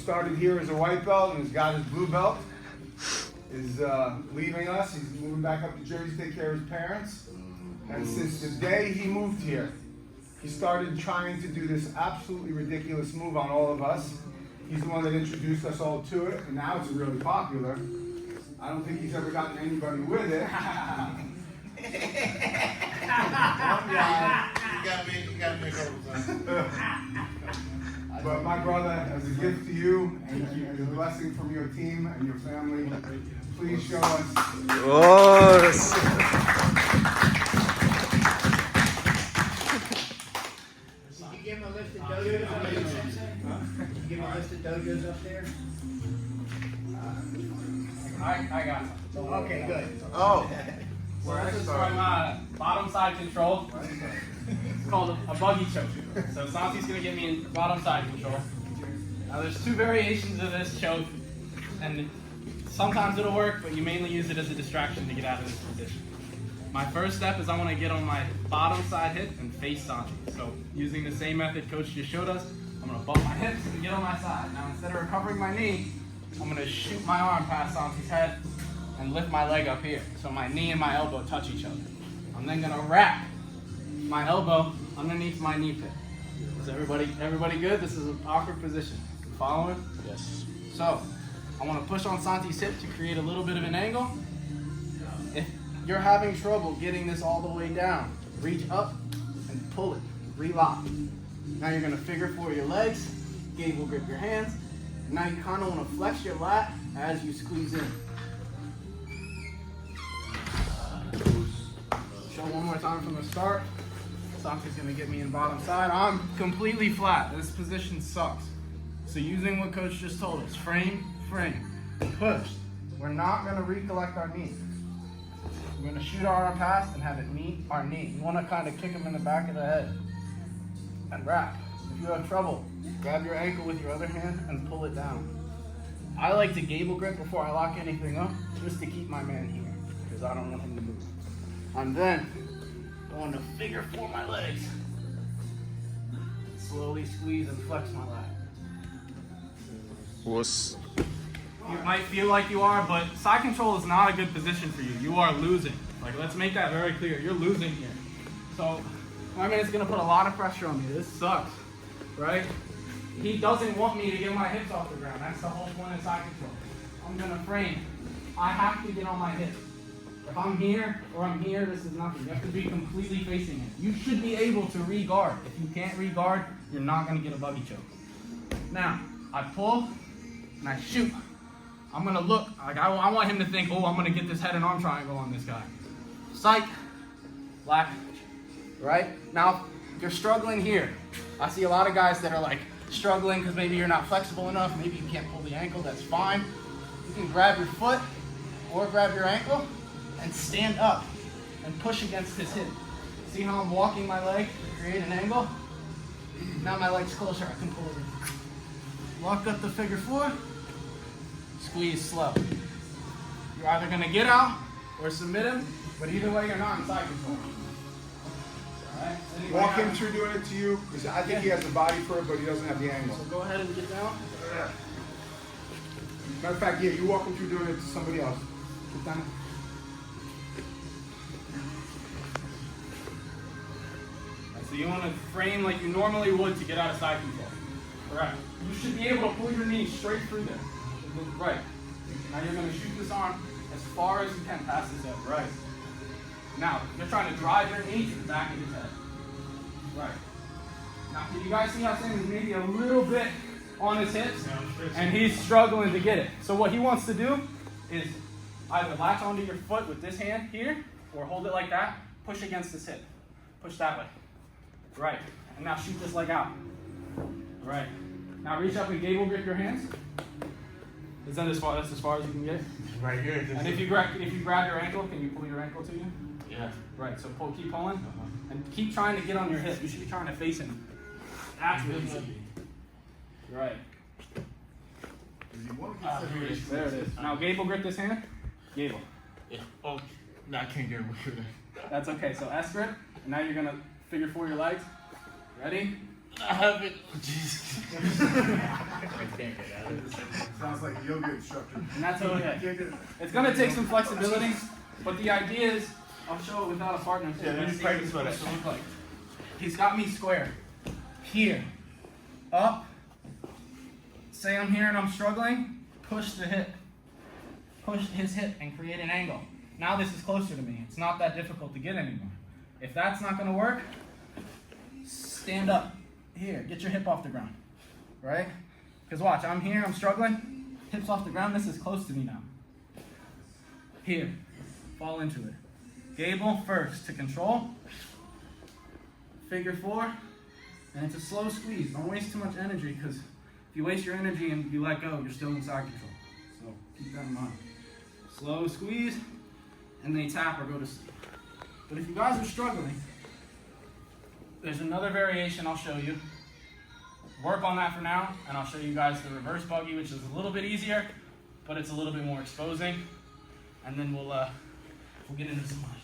started here as a white belt and has got his blue belt, is leaving us. He's moving back up to Jersey to take care of his parents. And since the day he moved here, he started trying to do this absolutely ridiculous move on all of us. He's the one that introduced us all to it, and now it's really popular. I don't think he's ever gotten anybody with it. You gotta make over. But my brother, as a gift to you and as a blessing from your team and your family, please show us. Oh, that's... Did you give him a list of dojos up there? Did you give him a list of dojos up there? I got some. Okay, good. Oh. So this is from bottom side control. It's called a buggy choke. So Santi's going to get me in bottom side control. Now there's two variations of this choke, and sometimes it'll work, but you mainly use it as a distraction to get out of this position. My first step is I want to get on my bottom side hip and face Santi. So using the same method Coach just showed us, I'm going to bump my hips and get on my side. Now instead of recovering my knee, I'm going to shoot my arm past Santi's head and lift my leg up here. So my knee and my elbow touch each other. I'm then going to wrap my elbow underneath my knee pit. Is everybody good? This is an awkward position. You following? Yes. So I want to push on Santi's hip to create a little bit of an angle. If you're having trouble getting this all the way down, reach up and pull it. Relock. Now you're going to figure four your legs. Gable grip your hands. Now you kind of want to flex your lat as you squeeze in. Show one more time from the start. Santi's going to get me in bottom side. I'm completely flat. This position sucks. So using what Coach just told us, frame, push. We're not going to recollect our knee. We're going to shoot our arm past and have it meet our knee. You want to kind of kick him in the back of the head and wrap. If you have trouble, grab your ankle with your other hand and pull it down. I like to gable grip before I lock anything up, just to keep my man here, because I don't want him to move. I'm then going to figure four my legs. Slowly squeeze and flex my lat. Was... You might feel like you are, but side control is not a good position for you. You are losing. Like, let's make that very clear. You're losing here. So, my man's gonna put a lot of pressure on me. This sucks, right? He doesn't want me to get my hips off the ground. That's the whole point of side control. I'm gonna frame. I have to get on my hips. If I'm here or I'm here, this is nothing. You have to be completely facing it. You should be able to re-guard. If you can't re-guard, you're not gonna get a buggy choke. Now, I pull and I shoot. I'm gonna look, like I want him to think, oh, I'm gonna get this head and arm triangle on this guy. Sight, black, right? Now, if you're struggling here, I see a lot of guys that are like struggling because maybe you're not flexible enough, maybe you can't pull the ankle, that's fine. You can grab your foot or grab your ankle and stand up and push against his hip. See how I'm walking my leg to create an angle? Now my leg's closer, I can pull it in. Lock up the figure four. Squeeze slow. You're either gonna get out or submit him, but either way you're not in side control. Alright? Walk him through doing it to you, because I think he has the body for it, but he doesn't have the angle. So go ahead and get down. Matter of fact, yeah, you walk him through doing it to somebody else. Get down. So you want to frame like you normally would to get out of side control. Correct. You should be able to pull your knee straight through there. Right. Now you're going to shoot this arm as far as you can past his head. Right. Now, you're trying to drive your knee to the back of his head. Right. Now, can you guys see how Sammy's maybe a little bit on his hips? And he's struggling to get it. So what he wants to do is either latch onto your foot with this hand here, or hold it like that, push against his hip. Push that way. Right. And now shoot this leg out. Right. Now reach up and gable grip your hands. Is that as far as you can get? Right here. And if you grab your ankle, can you pull your ankle to you? Yeah. Right. So keep pulling, and keep trying to get on your hip. You should be trying to face him. That's really good. Right. There it is. Now gable grip this hand. Gable. Yeah. Oh, no, I can't get over there. That's okay. So S grip. And now you're gonna figure four your legs. Ready? I have it. Jesus. Sounds like a yoga instructor. And that's okay. It's gonna take some flexibility, but the idea is, I'll show it without a partner. So Yeah, you're let me gonna see practice what with it's it. supposed to look like. He's got me square. Here. Up. Say I'm here and I'm struggling. Push the hip. Push his hip and create an angle. Now this is closer to me. It's not that difficult to get anymore. If that's not gonna work, stand up. Here, get your hip off the ground. Right? Because watch, I'm here, I'm struggling. Hips off the ground, this is close to me now. Here, fall into it. Gable first to control. Figure 4. And it's a slow squeeze. Don't waste too much energy, because if you waste your energy and you let go, you're still in side control. So keep that in mind. Slow squeeze, and then you tap or go to sleep. But if you guys are struggling, there's another variation I'll show you. Work on that for now, and I'll show you guys the reverse buggy, which is a little bit easier, but it's a little bit more exposing. And then we'll get into some